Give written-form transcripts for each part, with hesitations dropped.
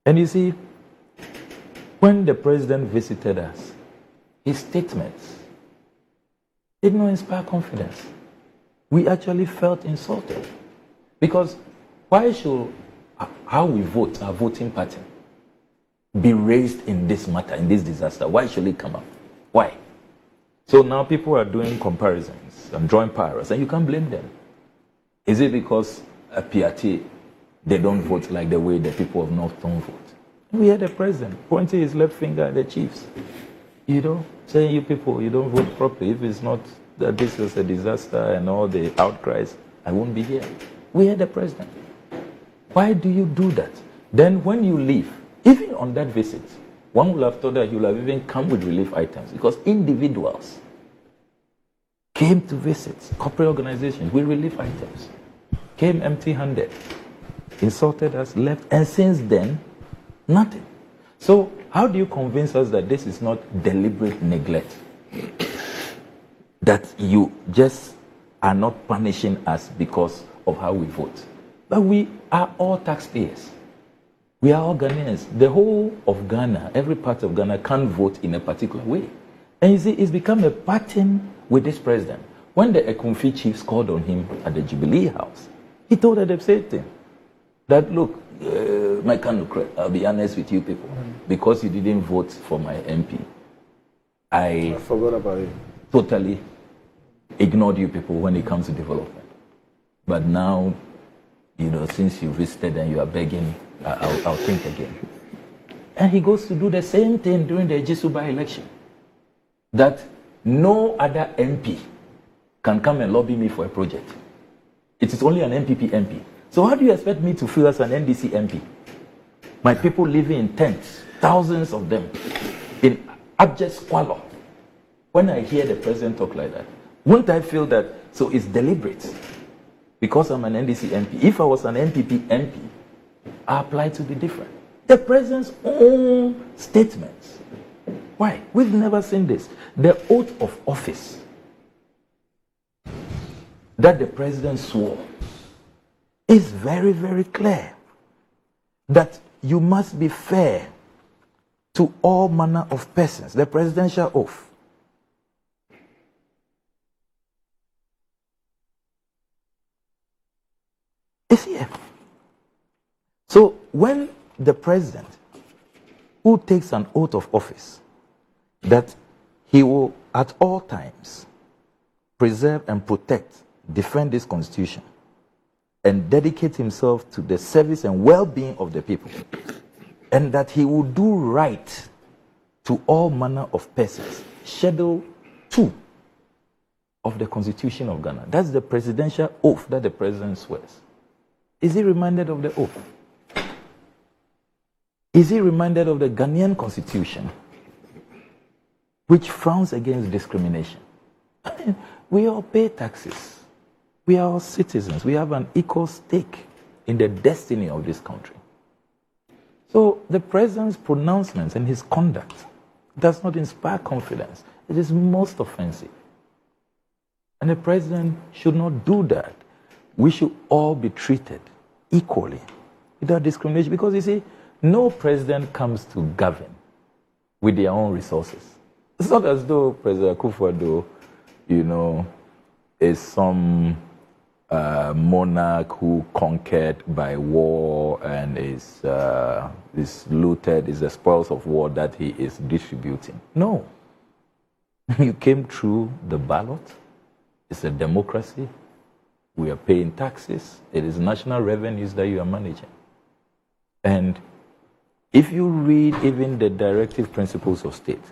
And you see, when the president visited us, his statements did not inspire confidence. We actually felt insulted. Because why should how we vote, our voting pattern, be raised in this matter, in this disaster? Why should it come up? Why? So now people are doing comparisons and drawing parallels, and you can't blame them. Is it because at PRT they don't vote like the way the people of North don't vote? We had the president pointing his left finger at the chiefs, saying, you people, you don't vote properly. If it's not that this is a disaster and all the outcries, I won't be here. We had the president. Why do you do that? Then when you leave, even on that visit, one would have thought that you would have even come with relief items, because individuals came to visit, corporate organizations with relief items, came empty-handed, insulted us, left, and since then, nothing. So how do you convince us that this is not deliberate neglect? That you just are not punishing us because of how we vote? But we are all taxpayers. We are all Ghanaians. The whole of Ghana, every part of Ghana can't vote in a particular way. And you see, it's become a pattern with this president. When the Ekumfi chiefs called on him at the Jubilee House, he told them the same thing. That, look, my Kanukre, I'll be honest with you people, because you didn't vote for my MP, I forgot about it. Totally ignored you people when it comes to development. But now, since you visited and you are begging, I'll think again. And he goes to do the same thing during the Ejisuba election. That no other MP can come and lobby me for a project. It is only an MPP MP. So how do you expect me to feel as an NDC MP? My people living in tents, thousands of them, in abject squalor. When I hear the president talk like that, won't I feel that, so it's deliberate? Because I'm an NDC MP. If I was an MPP MP, our plight would be different. The president's own statements. Why? We've never seen this. The oath of office that the president swore is very, very clear. That you must be fair to all manner of persons. The presidential oath. Is here. So when the president, who takes an oath of office, that he will at all times preserve and protect, defend this constitution, and dedicate himself to the service and well-being of the people, and that he will do right to all manner of persons. Schedule 2 of the Constitution of Ghana. That's the presidential oath that the president swears. Is he reminded of the oath? Is he reminded of the Ghanaian Constitution, which frowns against discrimination? I mean, we all pay taxes. We are all citizens. We have an equal stake in the destiny of this country. So the president's pronouncements and his conduct does not inspire confidence. It is most offensive. And the president should not do that. We should all be treated equally without discrimination. Because you see, no president comes to govern with their own resources. It's not as though Prez Akufo-Addo, is some monarch who conquered by war and is looted, is the spoils of war that he is distributing. No. You came through the ballot. It's a democracy. We are paying taxes. It is national revenues that you are managing. And if you read even the directive principles of state,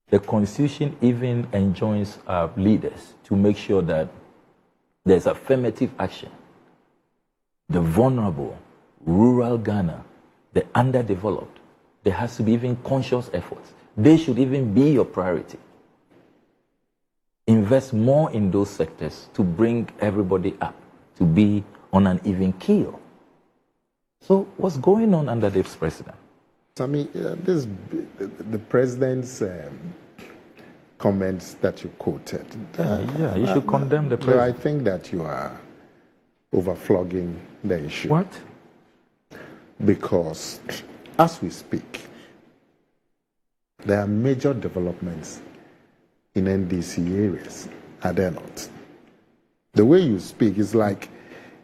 the Constitution even enjoins our leaders to make sure that there's affirmative action. The vulnerable, rural Ghana, the underdeveloped, there has to be even conscious efforts. They should even be your priority. Invest more in those sectors to bring everybody up, to be on an even keel. So what's going on under this president? Sammy, the president's comments that you quoted. You should condemn the president. I think that you are overflogging the issue. What? Because as we speak, there are major developments in NDC areas, are there not? The way you speak is like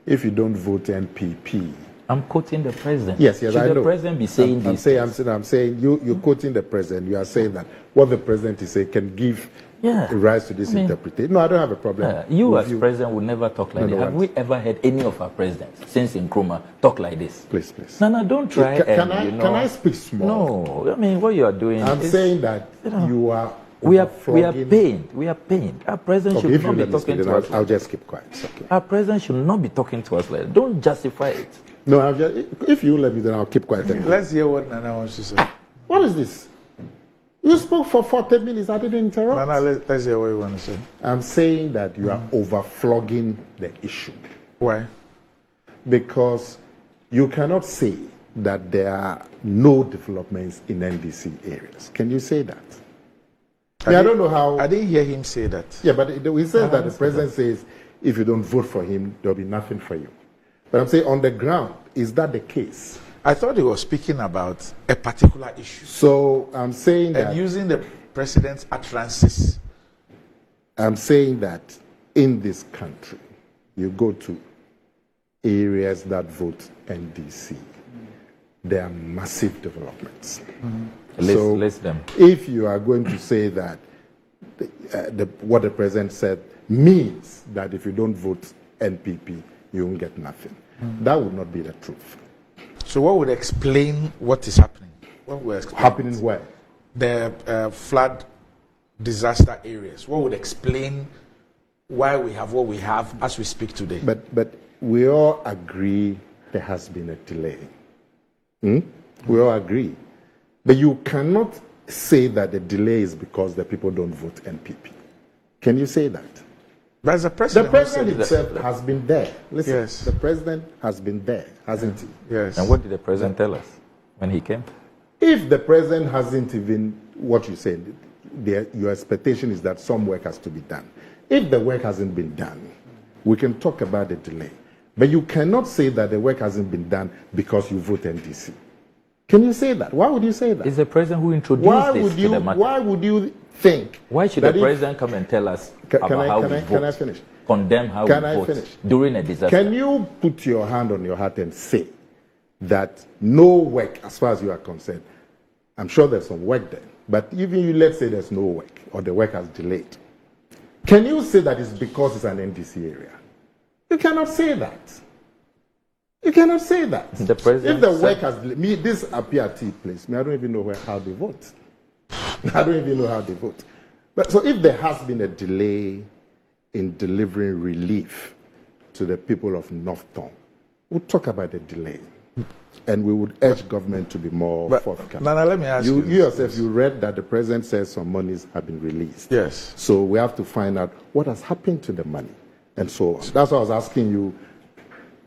if you don't vote NPP. I'm quoting the president. Yes, Should I know. the president be saying I'm this? I'm saying you're quoting the president. You are saying that what the president is saying can give rise to this interpretation. No, I don't have a problem. You as president would never talk like No, this. Have we ever heard any of our presidents since Nkrumah talk like this? Please. Nana, don't try. Can I speak small? No, I mean what you are doing. I'm saying that you are. We are pained. We are pained. Our president should not be talking to us. I'll just keep quiet. It's okay. Our president should not be talking to us like that. Don't justify it. No, if you let me, then I'll keep quiet. Let's hear what Nana wants to say. What is this? You spoke for 40 minutes. I didn't interrupt. Nana, let's hear what you want to say. I'm saying that you are overflogging the issue. Why? Because you cannot say that there are no developments in NDC areas. Can you say that? I don't know how. I didn't hear him say that. Yeah, but he says that the president says if you don't vote for him, there'll be nothing for you. But I'm saying on the ground, is that the case? I thought he was speaking about a particular issue. So I'm saying that. And using the president's utterances. I'm saying that in this country, you go to areas that vote NDC, there are massive developments. List them. If you are going to say that what the president said means that if you don't vote NPP, you won't get nothing, that would not be the truth. So what would explain what is happening? What would explain happening where? The flood disaster areas. What would explain why we have what we have as we speak today? But we all agree there has been a delay. We all agree. But you cannot say that the delay is because the people don't vote NPP. Can you say that? But as the president himself has been there. Listen, yes. The president has been there, hasn't he? Yes. And what did the president tell us when he came? If the president hasn't even, what you said, your expectation is that some work has to be done. If the work hasn't been done, we can talk about the delay. But you cannot say that the work hasn't been done because you vote NDC. Can you say that? Why would you say that? It's the president who introduced this to the matter. Why would you think? Why should the president come and tell us about how we vote? Can I finish? Condemn how we vote during a disaster. Can you put your hand on your heart and say that no work, as far as you are concerned, I'm sure there's some work there, but even you, let's say there's no work or the work has delayed. Can you say that it's because it's an NDC area? You cannot say that. You cannot say that. The president if the work has delayed, this APRT place, I don't even know how they vote. I don't even know how they vote. But so if there has been a delay in delivering relief to the people of North Tongue, we'll talk about the delay. And we would urge government to be more forthcoming. Nana, let me ask you. You yourself, you read that the president says some monies have been released. Yes. So we have to find out what has happened to the money and so on. That's why I was asking you,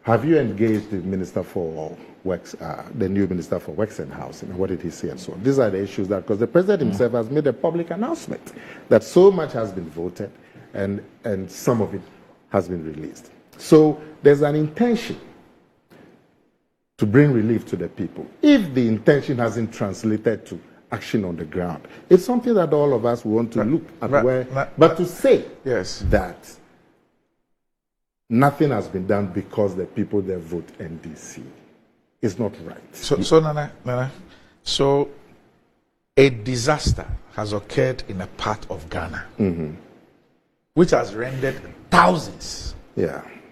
have you engaged the Minister for Works, the new Minister for Works and Housing? What did he say and so on? These are the issues that, because the president himself has made a public announcement that so much has been voted and some of it has been released. So there's an intention to bring relief to the people. If the intention hasn't translated to action on the ground, it's something that all of us want to look at but to say that nothing has been done because the people that vote NDC is not right. So Nana, so a disaster has occurred in a part of Ghana, which has rendered thousands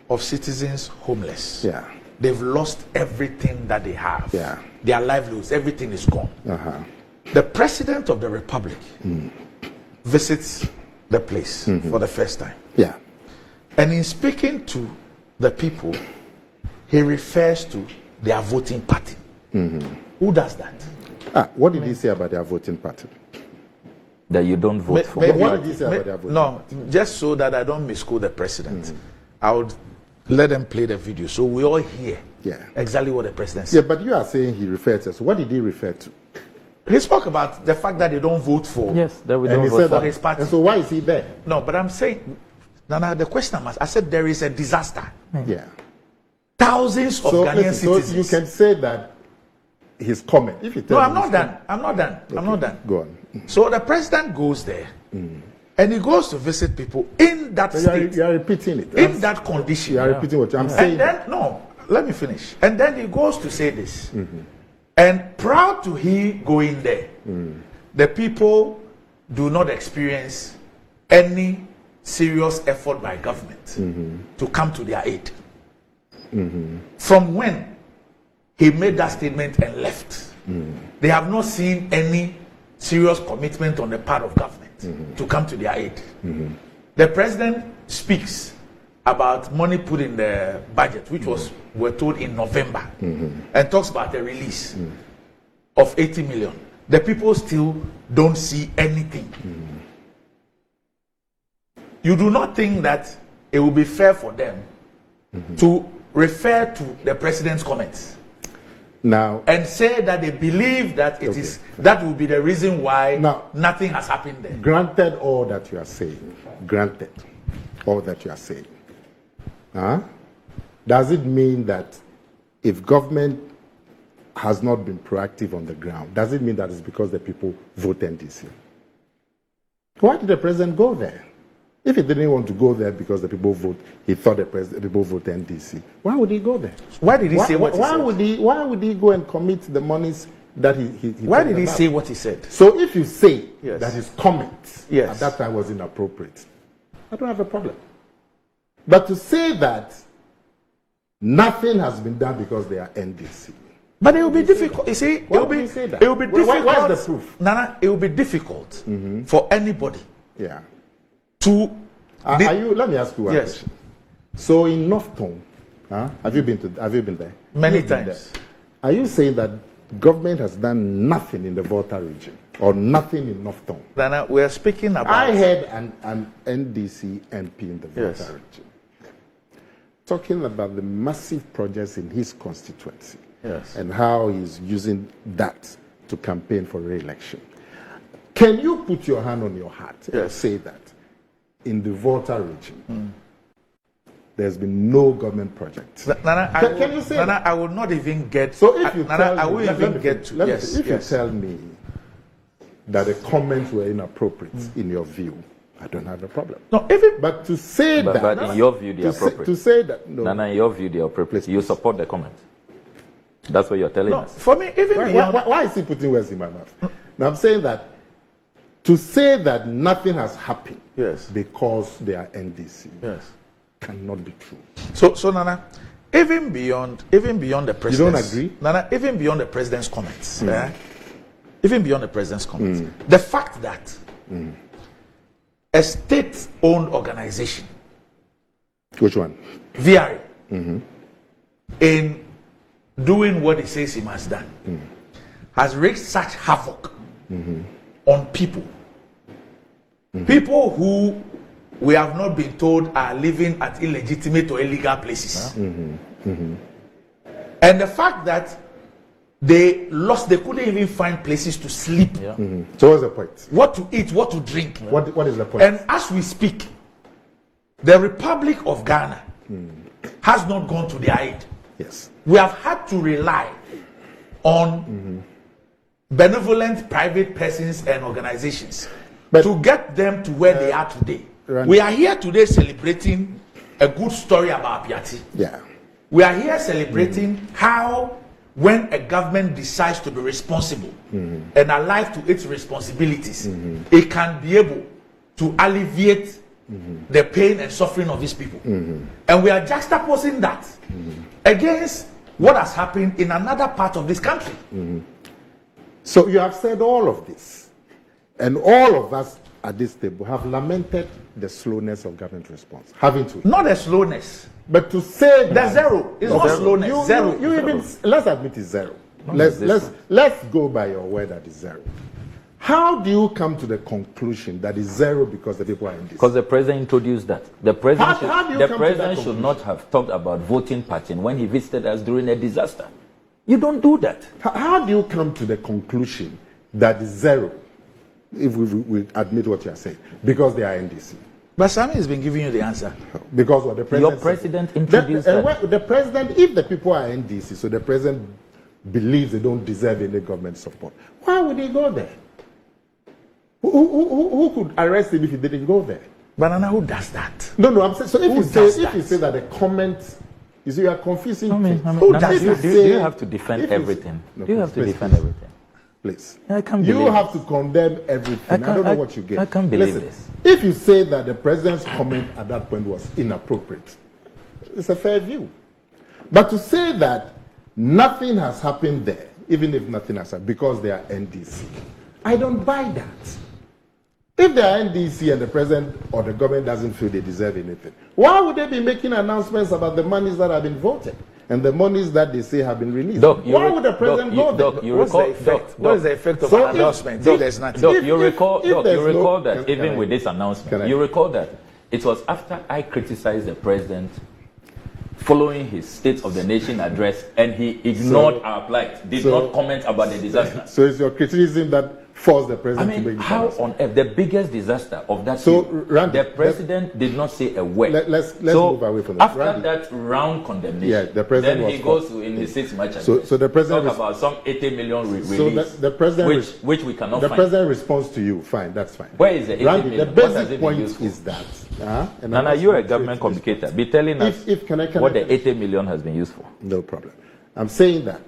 of citizens homeless. They've lost everything that they have. Their livelihoods, everything is gone. The President of the Republic visits the place for the first time. And in speaking to the people, he refers to their voting party. Who does that? What did he say about their voting party? That you don't vote for. What did he say about their voting party? No, just so that I don't misquote the president, I would let them play the video so we all hear exactly what the president said. But you are saying he referred to. So what did he refer to? He spoke about the fact that they don't vote for. That we don't vote for his party. And so why is he there? No, but I'm saying, Nana, the question I said there is a disaster. Yeah. Thousands of Ghanaian citizens. So you can say that his comment. If you tell no, I'm not done. I'm not done. Okay. I'm not done. Go on. So the president goes there, and he goes to visit people in that state. You are repeating it. In that condition. You are repeating what I'm saying. And then, no, let me finish. And then he goes to say this. And proud to he going there, the people do not experience any serious effort by government to come to their aid. From when he made that statement and left, they have not seen any serious commitment on the part of government to come to their aid. The president speaks about money put in the budget, which was, we're told, in November, and talks about the release of 80 million. The people still don't see anything. You do not think that it will be fair for them to refer to the president's comments now and say that they believe that it is that will be the reason why nothing has happened there? Granted all that you are saying, does it mean that if government has not been proactive on the ground, does it mean that it's because the people vote NDC? Why did the president go there? If he didn't want to go there because the people vote, he thought the people vote NDC. Why would he go there? Why did he say what he said? Why would he go and commit the monies that he Why did he say what he said? So if you say that his comment at that time was inappropriate, I don't have a problem. But to say that nothing has been done because they are NDC. But it will be difficult. You see, it will be difficult. Why is the proof? Nana, it will be difficult for anybody. Yeah. Let me ask you one question. So in Northtown, have you been there? Many times. There. Are you saying that government has done nothing in the Volta region or nothing in Northtown? Nana, we are speaking about. I had an NDC MP in the Volta region talking about the massive projects in his constituency and how he's using that to campaign for re-election. Can you put your hand on your heart and say that in the Volta region, there's been no government project? Nana, can you say Nana, that? I will not even get. So if you Nana, tell I will me, even get to. If you tell me that the comments were inappropriate in your view, I don't have a problem. No, but to say that. But in your view, they are appropriate. To say that. No. Nana, in your view, they are appropriate. You support the comment. That's what you're telling us. For me, why is he putting words in my mouth? Now I'm saying that to say that nothing has happened because they are NDC cannot be true. So Nana, even beyond the president's, you don't agree? Nana, even beyond the president's comments, even beyond the president's comments, the fact that a state-owned organization, which one? VRA, in doing what he says he must done, has wreaked such havoc on people. People who we have not been told are living at illegitimate or illegal places. And the fact that they couldn't even find places to sleep. So what's the point? What to eat, what to drink. What is the point? And as we speak, the Republic of Ghana has not gone to their aid. Yes. We have had to rely on benevolent private persons and organizations to get them to where they are today. We are here today celebrating a good story about Apiati. Yeah. We are here celebrating how when a government decides to be responsible and alive to its responsibilities, it can be able to alleviate the pain and suffering of these people. And we are juxtaposing that against what has happened in another part of this country. So you have said all of this, and all of us at this table have lamented the slowness of government response. Haven't we? Not a slowness. But to say the zero is not slowness. Zero. You even let's admit it's zero. Let's go by your word that it's zero. How do you come to the conclusion that it's zero because the people are in this? Because the president introduced that. The president should not have talked about voting pattern when he visited us during a disaster. You don't do that. How do you come to the conclusion that it's zero, if we admit what you are saying, because they are NDC? But Sami has been giving you the answer. Because what the president introduced that. The president, if the people are NDC, so the president believes they don't deserve any government support, why would he go there? Who could arrest him if he didn't go there? But Nana, who does that? No, I'm saying, so if you say that the comment, you see, you are confusing things. Who does that? Do you have to defend everything? No, do you have to please, defend everything? Please. I can't you believe have to condemn everything. I don't know what you get. I can't believe this. If you say that the president's comment at that point was inappropriate, it's a fair view. But to say that nothing has happened there, even if nothing has happened, because they are NDC, I don't buy that. If they are NDC and the president or the government doesn't feel they deserve anything, why would they be making announcements about the monies that have been voted and the monies that they say have been released? Why would the president go there? What is the effect of an announcement if there's nothing? You recall that even with this announcement, you recall that it was after I criticized the president following his State of the Nation address, and he ignored our plight, did not comment about the disaster. So it's your criticism that forced the president to make this how on earth, the biggest disaster of that the president did not say a word. Let's move away from that. After that round condemnation, the president then he goes to, in his 6 March so the president talk about some 80 million release, so the president which we cannot find. The find. president responds to you, fine, that's fine. Where is the 80 Randy, million? the basic point is that Nana, you're a government communicator. Be telling us what the 80 million has been used for. No problem. I'm saying that,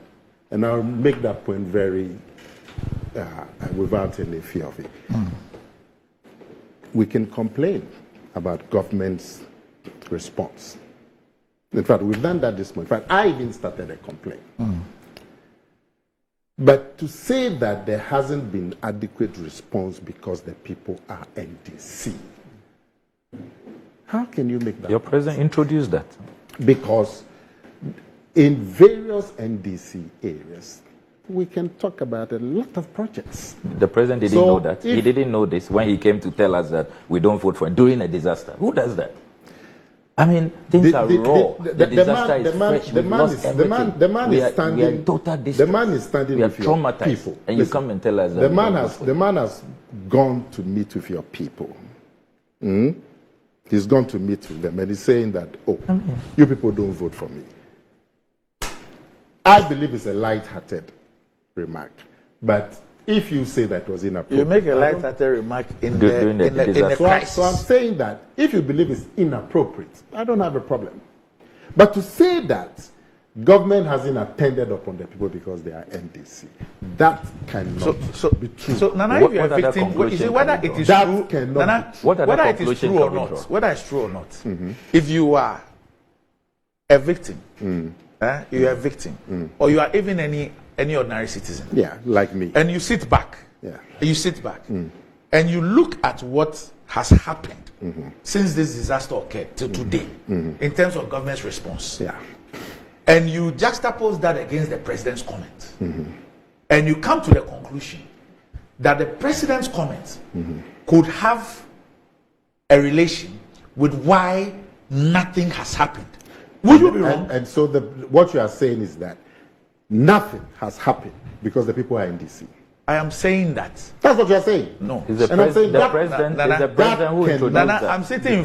and I'll make that point very without any fear of it. We can complain about government's response. In fact, we've done that this month. In fact, I even started a complaint. But to say that there hasn't been adequate response because the people are NDC, how can you make that? Your president introduced that. Because in various NDC areas, we can talk about a lot of projects. The president didn't know that. He didn't know this when he came to tell us that we don't vote for him during a disaster. Who does that? I mean, things are raw. The disaster is fresh. The man is standing. We are in total distress. The man is standing we are with your traumatized, people. And you come and tell us that the man has gone to meet with your people. He's gone to meet with them, and he's saying that, you people don't vote for me. I believe it's a light-hearted remark, but if you say that was inappropriate, you make a light-hearted remark in the crisis. So I'm saying that if you believe it's inappropriate, I don't have a problem. But to say that government hasn't attended upon the people because they are NDC, that cannot be true. So Nana, if you are a victim, is it whether it is true? Nana, whether it is true or not, whether it's true or not. If you are a victim, you are a victim, or you are even any ordinary citizen. Yeah, like me. And you sit back. Yeah. You sit back. And you look at what has happened since this disaster occurred till today in terms of government's response. Yeah. And you juxtapose that against the president's comment. And you come to the conclusion that the president's comment could have a relation with why nothing has happened. Would you be wrong? And so what you are saying is that nothing has happened because the people are in DC. I am saying that. That's what you are saying. No. Is the president who introduced Nana, that. I'm sitting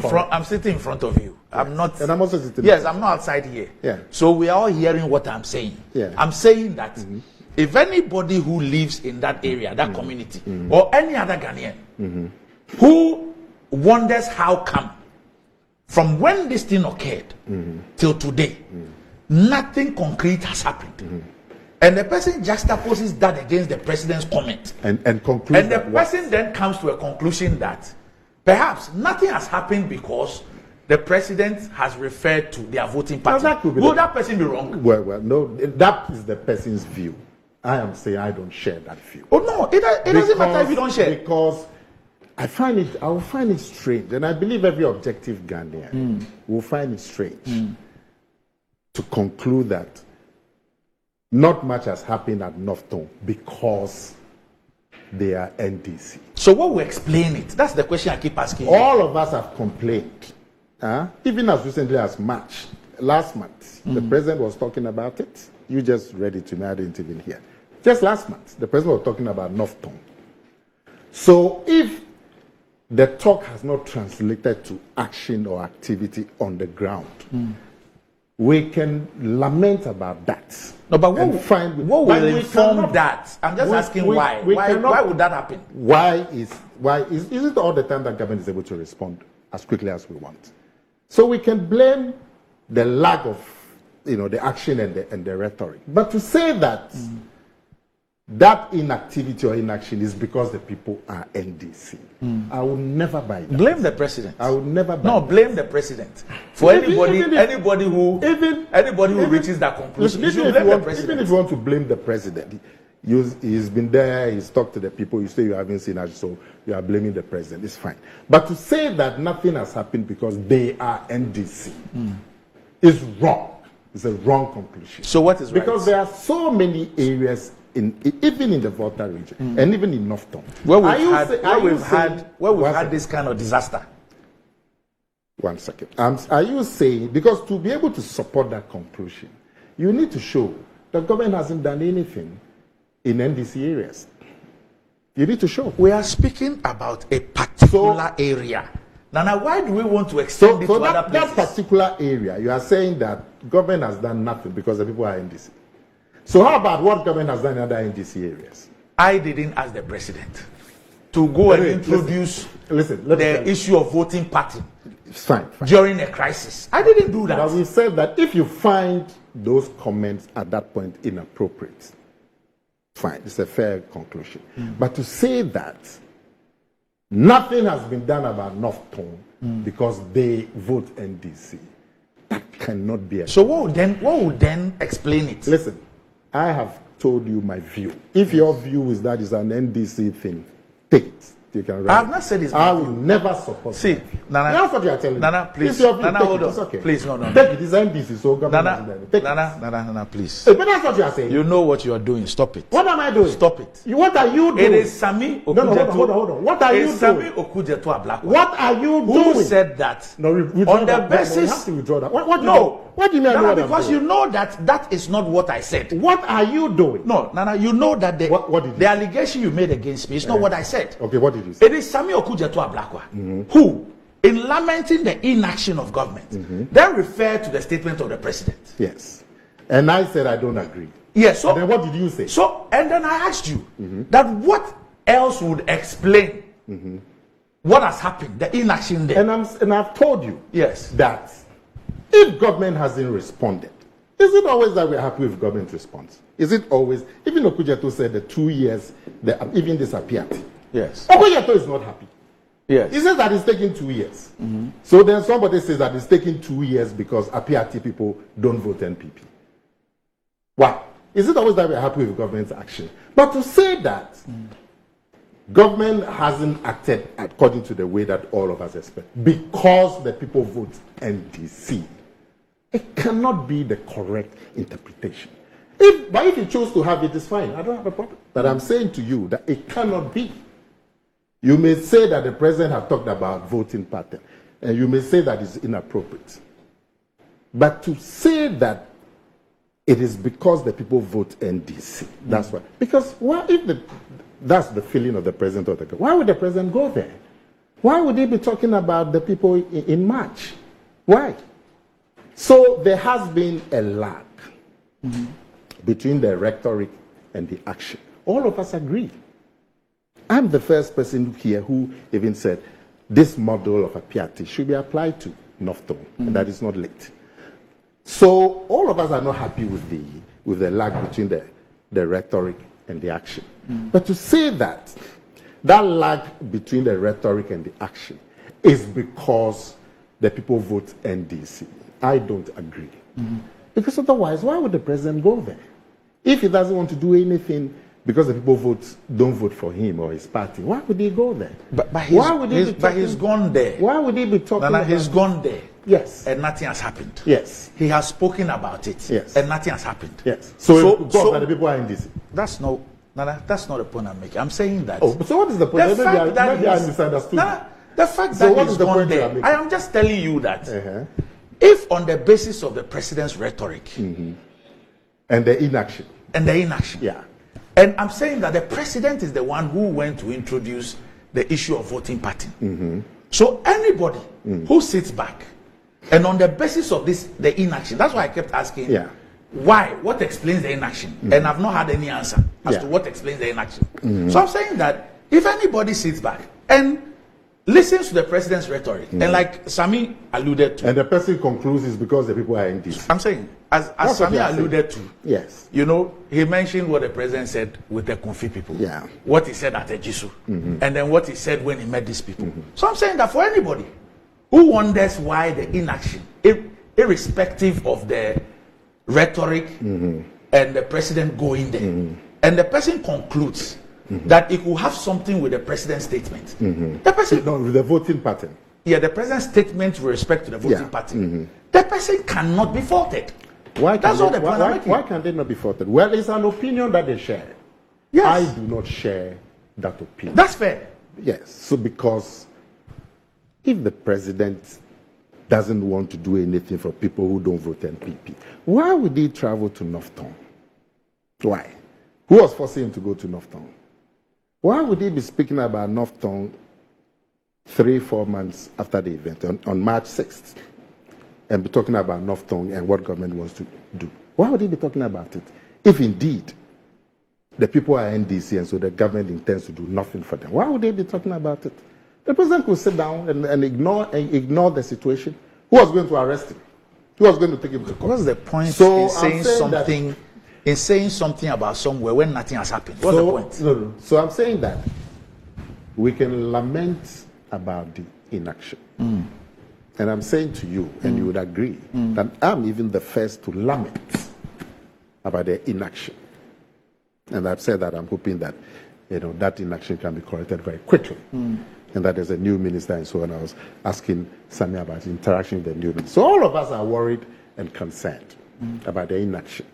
in front of you. Yes. I'm not. And I'm also sitting. Yes, I'm not outside here. Yeah. So we are all hearing what I'm saying. Yeah. I'm saying that if anybody who lives in that area, that community, or any other Ghanaian who wonders how come from when this thing occurred till today, nothing concrete has happened. And the person juxtaposes that against the president's comment. And concludes. And the person then comes to a conclusion that perhaps nothing has happened because the president has referred to their voting party. Will that person be wrong? Well, no, that is the person's view. I am saying I don't share that view. Oh no, it doesn't matter if you don't share. Because I will find it strange, and I believe every objective Ghanaian will find it strange to conclude that not much has happened at Northtown because they are NDC. So what will explain it? That's the question I keep asking. All of us have complained. Even as recently as March, last month, the president was talking about it. You just read it to me, I didn't even hear. Just last month, the president was talking about Northtown. So if the talk has not translated to action or activity on the ground, we can lament about that. No, but what will inform that? I'm just asking why. Why would that happen? Why is it all the time that government is able to respond as quickly as we want? So we can blame the lack of, the action and the rhetoric. But to say that that inactivity or inaction is because the people are NDC, I will never buy that. Blame the president. I will never buy No, blame the president. For anybody who reaches that conclusion, you should blame the president. Even if you want to blame the president, he's been there, he's talked to the people, you say you haven't seen us, so you are blaming the president. It's fine. But to say that nothing has happened because they are NDC is wrong. It's a wrong conclusion. So what is right? Because there are so many areas, even in the Volta region and even in Northton, where we've had this kind of disaster. One second. Are you saying, because to be able to support that conclusion, you need to show the government hasn't done anything in NDC areas? You need to show. We are speaking about a particular area. Nana, why do we want to extend it to other places? That particular area, you are saying that government has done nothing because the people are NDC. So how about what government has done in other NDC areas? I didn't ask the president to go and introduce the issue of voting pattern during a crisis. I didn't do that. But we said that if you find those comments at that point inappropriate, fine, it's a fair conclusion. But to say that nothing has been done about Northton because they vote NDC, that cannot be. So what would then explain it? Listen, I have told you my view. If your view is that it's an NDC thing, take it. You can write. I have not said it's. I will never support. See, Nana. That's what you are telling Nana, me. please. Your view, Nana, hold on. It's okay. Please, no. Take it. It's NDC, so government. Nana, please. But that's what you are saying. You know what you are doing. Stop it. What am I doing? Stop it. What are you doing? It is Sami Okujeto. No, hold on. What are you doing? Sami Okujeto Ablakwa. What are you doing? Who said that? No, on the basis. You have to withdraw that. What do you mean? Nana, because you know that is not what I said. What are you doing? No, Nana, you know that the allegation you made against me is not what I said. Okay, what did you say? It is Sami Okujeto Ablakwa who, in lamenting the inaction of government, then referred to the statement of the president. Yes. And I said I don't agree. Yes. So and then what did you say? And then I asked you that what else would explain what has happened, the inaction there. And I've told you that if government hasn't responded, is it always that we're happy with government response? Is it always? Even Okujeto said the 2 years, even disappeared. Yes. Okujeto is not happy. Yes. He says that it's taking 2 years. So then somebody says that it's taking 2 years because APRT people don't vote NPP. Why? Is it always that we're happy with government's action? But to say that government hasn't acted according to the way that all of us expect because the people vote NDC, it cannot be the correct interpretation. But if you choose to have it, it's fine. I don't have a problem. But I'm saying to you that it cannot be. You may say that the president has talked about voting pattern, and you may say that it's inappropriate. But to say that it is because the people vote NDC, that's why. Because that's the feeling of the president of the government. Why would the president go there? Why would he be talking about the people in March? Why? So there has been a lag between the rhetoric and the action. All of us agree. I'm the first person here who even said this model of a PRT should be applied to Northton, and that is not late. So all of us are not happy with the lag between the rhetoric and the action. But to say that lag between the rhetoric and the action is because the people vote NDC, I don't agree. Because otherwise, why would the president go there? If he doesn't want to do anything because the people don't vote for him or his party, why would he go there? But he's gone there. Why would he be talking about? He's gone there. Yes. And nothing has happened. Yes. He has spoken about it. Yes. And nothing has happened. Yes. So the people are in this. That's not the point I'm making. I'm saying that. Oh, so what is the point? Maybe I misunderstood. The fact that he's gone there, I am just telling you that if on the basis of the president's rhetoric and the inaction. Yeah. And I'm saying that the president is the one who went to introduce the issue of voting pattern. So anybody who sits back And on the basis of this, the inaction, that's why I kept asking, why? What explains the inaction? And I've not had any answer as to what explains the inaction. So I'm saying that if anybody sits back and listens to the president's rhetoric, and like Sami alluded to, and the person concludes is because the people are in this. I'm saying, as Sami alluded to, you know, he mentioned what the president said with the Konfi people, what he said at Ejisu, and then what he said when he met these people. So I'm saying that for anybody who wonders why the inaction, irrespective of the rhetoric and the president going there, and the person concludes that it will have something with the president's statement. The person, with the voting pattern. Yeah, the president's statement with respect to the voting pattern. The person cannot be faulted. That's all the point I'm making. Why can they not be faulted? Well, it's an opinion that they share. Yes. I do not share that opinion. That's fair. Yes. So because if the president doesn't want to do anything for people who don't vote NPP, why would he travel to Northtown? Why? Who was forcing him to go to Northtown? Why would he be speaking about Northtown 3-4 months after the event, on March 6th, and be talking about Northtown and what government wants to do? Why would he be talking about it if indeed the people are NDC and so the government intends to do nothing for them? Why would they be talking about it? The president could sit down and ignore the situation. Who was going to arrest him? Who was going to take him to court? What's the point in saying something? In saying something about somewhere when nothing has happened. What's the point? No. So I'm saying that we can lament about the inaction. And I'm saying to you, and you would agree, that I'm even the first to lament about the inaction. And I've said that I'm hoping that that inaction can be corrected very quickly. And that there's a new minister and so on. I was asking Sami about interaction with the new minister. So all of us are worried and concerned about the inaction.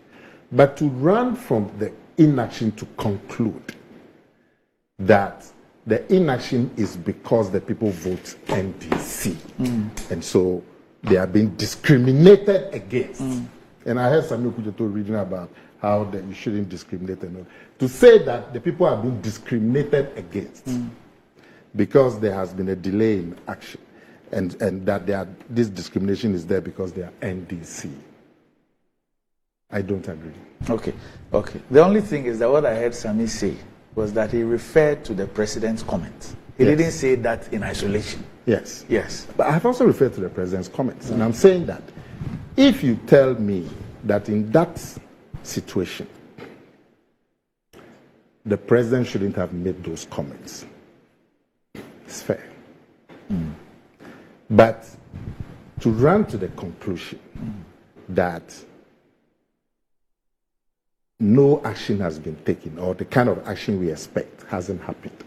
But to run from the inaction to conclude that the inaction is because the people vote NDC. And so they are being discriminated against. And I heard Samuel Kujoto reading about how you shouldn't discriminate. To say that the people are being discriminated against because there has been a delay in action and that this discrimination is there because they are NDC. I don't agree. Okay. The only thing is that what I heard Sami say was that he referred to the president's comments. He didn't say that in isolation. Yes. But I've also referred to the president's comments. And I'm saying that if you tell me that in that situation, the president shouldn't have made those comments, it's fair. But to run to the conclusion that no action has been taken, or the kind of action we expect hasn't happened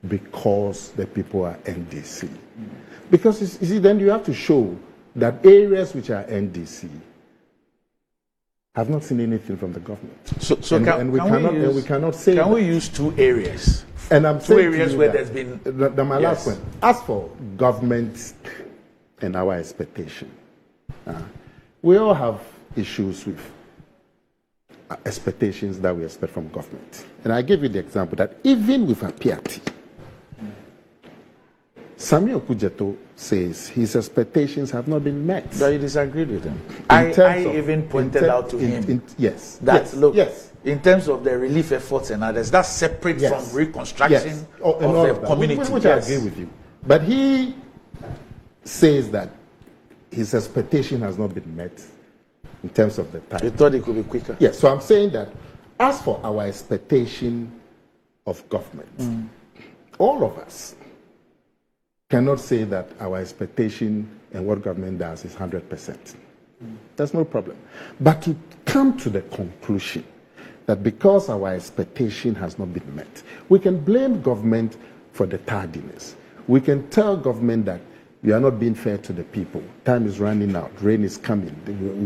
because the people are NDC. Because, you see, then you have to show that areas which are NDC have not seen anything from the government. We cannot say Can we use 2 areas? And I'm two areas where there's been... My last point. As for government and our expectation, we all have issues with expectations that we expect from government. And I give you the example that even with a PRT, Samuel Kujoto says his expectations have not been met. But you disagreed with him. I even pointed out to him in terms of the relief efforts and others, that's separate from reconstruction of the community. Which I agree with you. But he says that his expectation has not been met in terms of the time. You thought it could be quicker? Yes, so I'm saying that as for our expectation of government, all of us cannot say that our expectation and what government does is 100%. That's no problem. But to come to the conclusion that because our expectation has not been met, we can blame government for the tardiness. We can tell government that you are not being fair to the people. Time is running out. Rain is coming.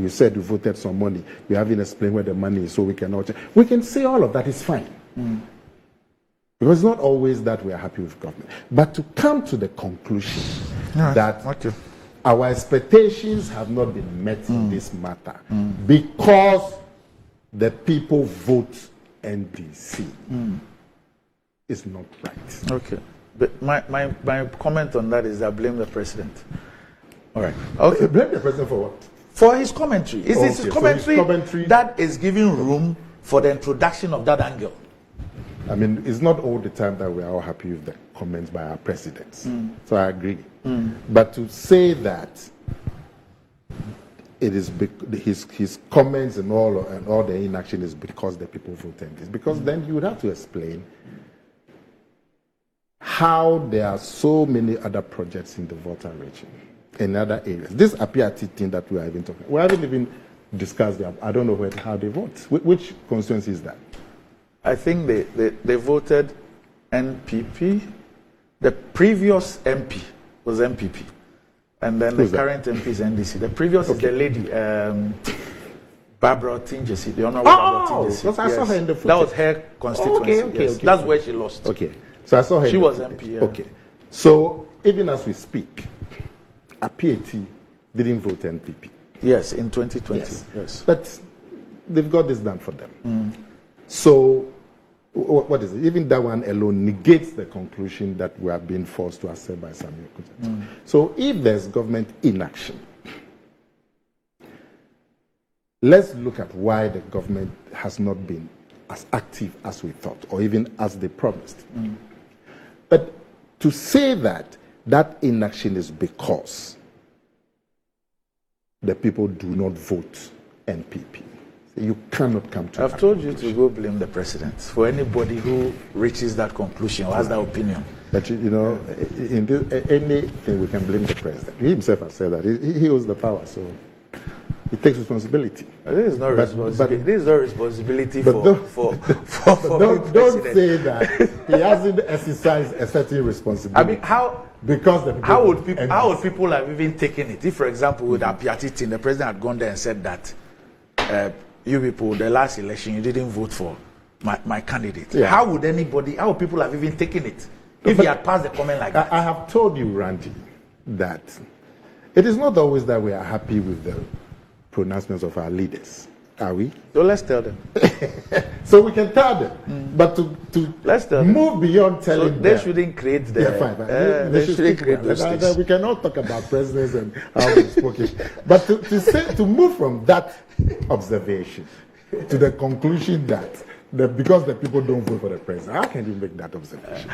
You said you voted some money. You haven't explained where the money is, so we cannot. We can say all of that is fine. Because it's not always that we are happy with government. But to come to the conclusion that our expectations have not been met in this matter because the people vote NDC is not right. Okay. But my comment on that is I blame the president. All right. Okay. Blame the president for what? For his commentary. It's Okay, his so his commentary, commentary that is giving room for the introduction of that angle. I mean, it's not all the time that we are all happy with the comments by our presidents. So I agree. But to say that it is his comments and all the inaction is because the people voted this, because then you would have to explain how there are so many other projects in the Volta region, in other areas. This Apiati thing that we are even talking, we haven't even discussed them. I don't know how they vote. Which constituency is that? I think they voted NPP. The previous MP was MPP. And then the current MP is NDC. The previous is the lady, Barbara Tinjesi, the Honorable Barbara Tinjesi. I saw her in the footage. That was her constituency. Okay. That's where she lost. Okay. So I saw her. She was MP. Yeah. Okay. So even as we speak, Apiati didn't vote NPP. Yes, in 2020. Yes. But they've got this done for them. So what is it? Even that one alone negates the conclusion that we are being forced to accept by Samuel Kuta. So if there's government inaction, let's look at why the government has not been as active as we thought, or even as they promised. But to say that inaction is because the people do not vote NPP, you cannot come to I've told you to go blame the president for anybody who reaches that conclusion or has that opinion. But in anything we can blame the president. He himself has said that. He holds the power, so he takes responsibility. This is not responsibility. This is not responsibility for don't say that he hasn't exercised a certain responsibility. I mean, how would people have even taken it? If, for example, with Apiati thing, the president had gone there and said that you people, the last election, you didn't vote for my candidate. Yeah. How would people have even taken it if he had passed the comment like that? I have told you, Randy, that it is not always that we are happy with the pronouncements of our leaders. Are we? So let's tell them. So we can tell them. But to let's tell move them. Beyond telling them. They shouldn't create the... Yeah, fine. They shouldn't create those things. We cannot talk about presidents and how we spoke it. But to move from that observation to the conclusion that because the people don't vote for the president, how can you make that observation?